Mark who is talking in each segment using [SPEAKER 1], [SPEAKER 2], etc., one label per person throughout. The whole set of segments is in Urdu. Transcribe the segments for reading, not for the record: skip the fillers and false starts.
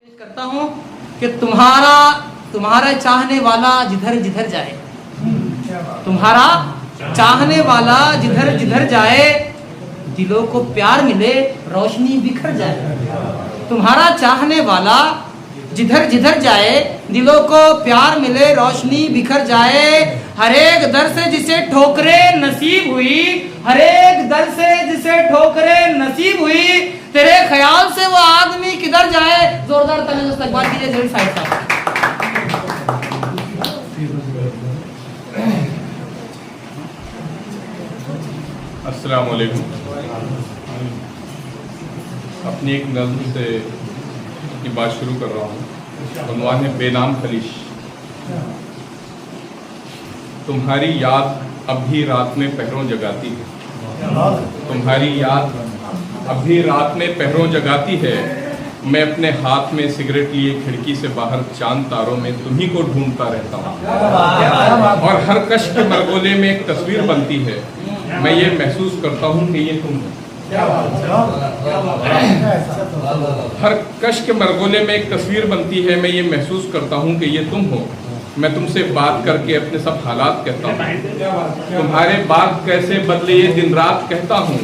[SPEAKER 1] کرتا ہوں کہ تمہارا چاہنے والا جدھر جدھر جائے، تمہارا چاہنے والا جدھر جدھر جائے، دلوں کو پیار ملے روشنی بکھر جائے۔ تمہارا چاہنے والا جدھر جدھر جائے، دلوں کو پیار ملے روشنی بکھر جائے۔ ہر ایک در سے جسے ٹھوکریں نصیب ہوئی، ہر ایک در سے جسے ٹھوکریں نصیب ہوئی، تیرے خیال سے وہ آدمی کدھر جائے۔ زوردار تعلیم استقبال کیجئے جلیل صاحب صاحب۔
[SPEAKER 2] السلام علیکم۔ اپنی ایک نظم سے اپنی بات شروع کر رہا ہوں، عنوان ہے بے نام خلیش۔ تمہاری یاد اب بھی رات میں پہروں جگاتی ہے، تمہاری یاد اب بھی رات میں پہروں جگاتی ہے۔ میں اپنے ہاتھ میں سگریٹ لیے کھڑکی سے باہر چاند تاروں میں تمہیں کو ڈھونڈتا رہتا ہوں، اور ہر کش کے مرغولے میں ایک تصویر بنتی ہے، میں یہ محسوس کرتا ہوں کہ یہ تم ہو۔ ہر کش کے مرغولے میں ایک تصویر بنتی ہے، میں یہ محسوس کرتا ہوں کہ یہ تم ہو۔ میں تم سے بات کر کے اپنے سب حالات کہتا ہوں، تمہارے بات کیسے بدلے یہ دن رات کہتا ہوں۔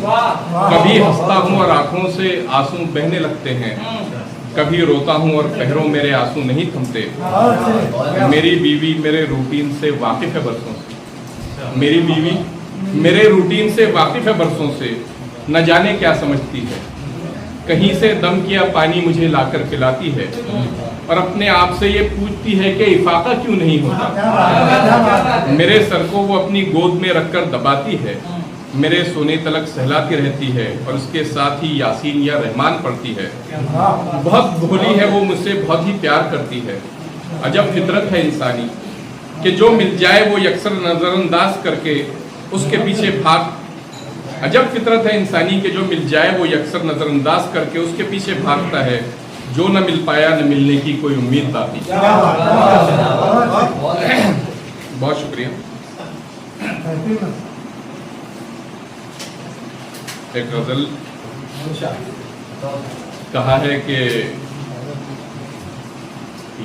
[SPEAKER 2] کبھی ہنستا ہوں اور آنکھوں سے آنسو بہنے لگتے ہیں، کبھی روتا ہوں اور پہروں میرے آنسو نہیں تھمتے۔ میری بیوی میرے روٹین سے واقف ہے برسوں سے، میری بیوی میرے روٹین سے واقف ہے برسوں سے، نہ جانے کیا سمجھتی ہے، کہیں سے دم کیا پانی مجھے لا کر پلاتی ہے، اور اپنے آپ سے یہ پوچھتی ہے کہ افاقہ کیوں نہیں ہوتا۔ میرے سر کو وہ اپنی گود میں رکھ کر دباتی ہے، میرے سونے تلک سہلاتی رہتی ہے، اور اس کے ساتھ ہی یاسین یا رحمان پڑھتی ہے۔ بہت بھولی ہے وہ، مجھ سے بہت ہی پیار کرتی ہے۔ عجب فطرت ہے انسانی کہ جو مل جائے وہ یکسر نظر انداز کر کے اس کے پیچھے عجب فطرت ہے انسانی کہ جو مل جائے وہ یکسر نظر انداز کر کے اس کے پیچھے بھاگتا ہے، جو نہ مل پایا نہ ملنے کی کوئی امید باقی۔ بہت شکریہ۔ ایک غزل کہا ہے کہ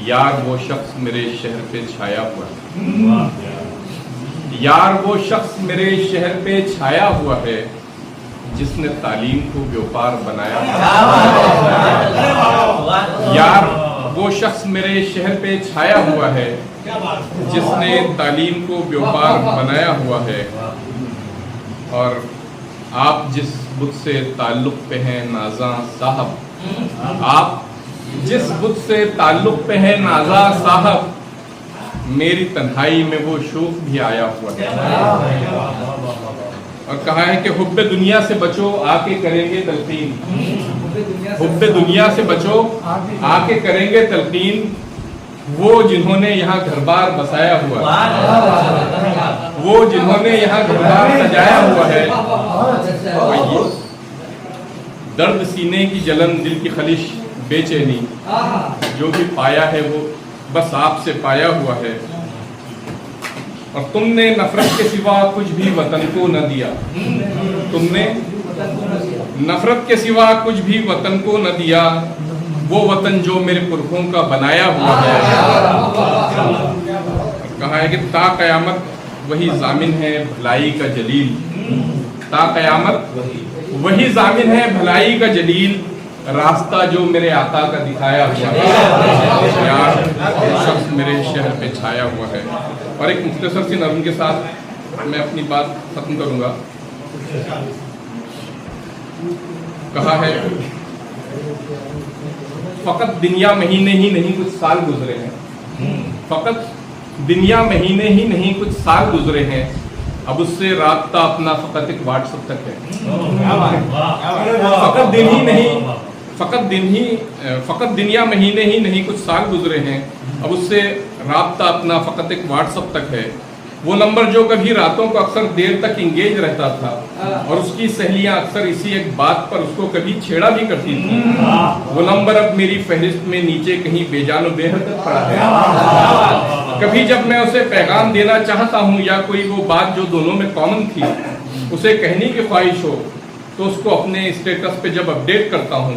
[SPEAKER 2] یار وہ شخص میرے شہر پہ چھایا ہوا ہے، یار وہ شخص میرے شہر پہ چھایا ہوا ہے، جس نے تعلیم کو بیوپار بنایا ہوا ہے۔ یار وہ شخص میرے شہر پہ چھایا ہوا ہے، جس نے تعلیم کو بیوپار بنایا ہوا ہے، اور آپ جس بت سے تعلق پہ ہیں نازاں صاحب، آپ جس بت سے تعلق پہ ہیں نازاں صاحب، میری تنہائی میں وہ شوق بھی آیا ہوا ہے۔ اور کہا ہے کہ حب دنیا سے بچو آ کے کریں گے تلقین، حب دنیا سے بچو آ کے کریں گے تلقین، وہ جنہوں نے یہاں گھر بار بسایا ہوا ہے، وہ جنہوں نے یہاں گھر بار سجایا ہوا ہے۔ درد سینے کی جلن، دل کی خلش، بے چینی، جو بھی پایا ہے وہ بس آپ سے پایا ہوا ہے، اور تم نے نفرت کے سوا کچھ بھی وطن کو نہ دیا، تم نے نفرت کے سوا کچھ بھی وطن کو نہ دیا، وہ وطن جو میرے پرکھوں کا بنایا ہوا ہے۔ کہا ہے کہ تا قیامت وہی ضامن ہے بھلائی کا جلیل، تا قیامت وہی ضامن ہے بھلائی کا جلیل، راستہ جو میرے آقا کا دکھایا ہوا ہے، یار وہ شخص میرے شہر پہ چھایا ہوا ہے۔ اور ایک مختصر سی نظم کے ساتھ میں اپنی بات ختم کروں گا۔ کہا ہے فقط دنیا مہینے ہی نہیں کچھ سال گزرے ہیں، فقط دنیا مہینے ہی نہیں کچھ سال گزرے ہیں، اب اس سے رابطہ اپنا فقط ایک واٹس ایپ تک ہے۔ فقط دنیا مہینے ہی نہیں کچھ سال گزرے ہیں، اب اس سے رابطہ اپنا فقط ایک واٹس ایپ تک ہے۔ وہ نمبر جو کبھی راتوں کو اکثر دیر تک انگیج رہتا تھا، اور اس کی سہیلیاں اکثر اسی ایک بات پر اس کو کبھی چھیڑا بھی کرتی تھی، وہ نمبر اب میری فہرست میں نیچے کہیں بے جان و بے حرکت پڑا ہے۔ کبھی جب میں اسے پیغام دینا چاہتا ہوں یا کوئی وہ بات جو دونوں میں کامن تھی اسے کہنے کی خواہش ہو، تو اس کو اپنے اسٹیٹس پہ جب اپڈیٹ کرتا ہوں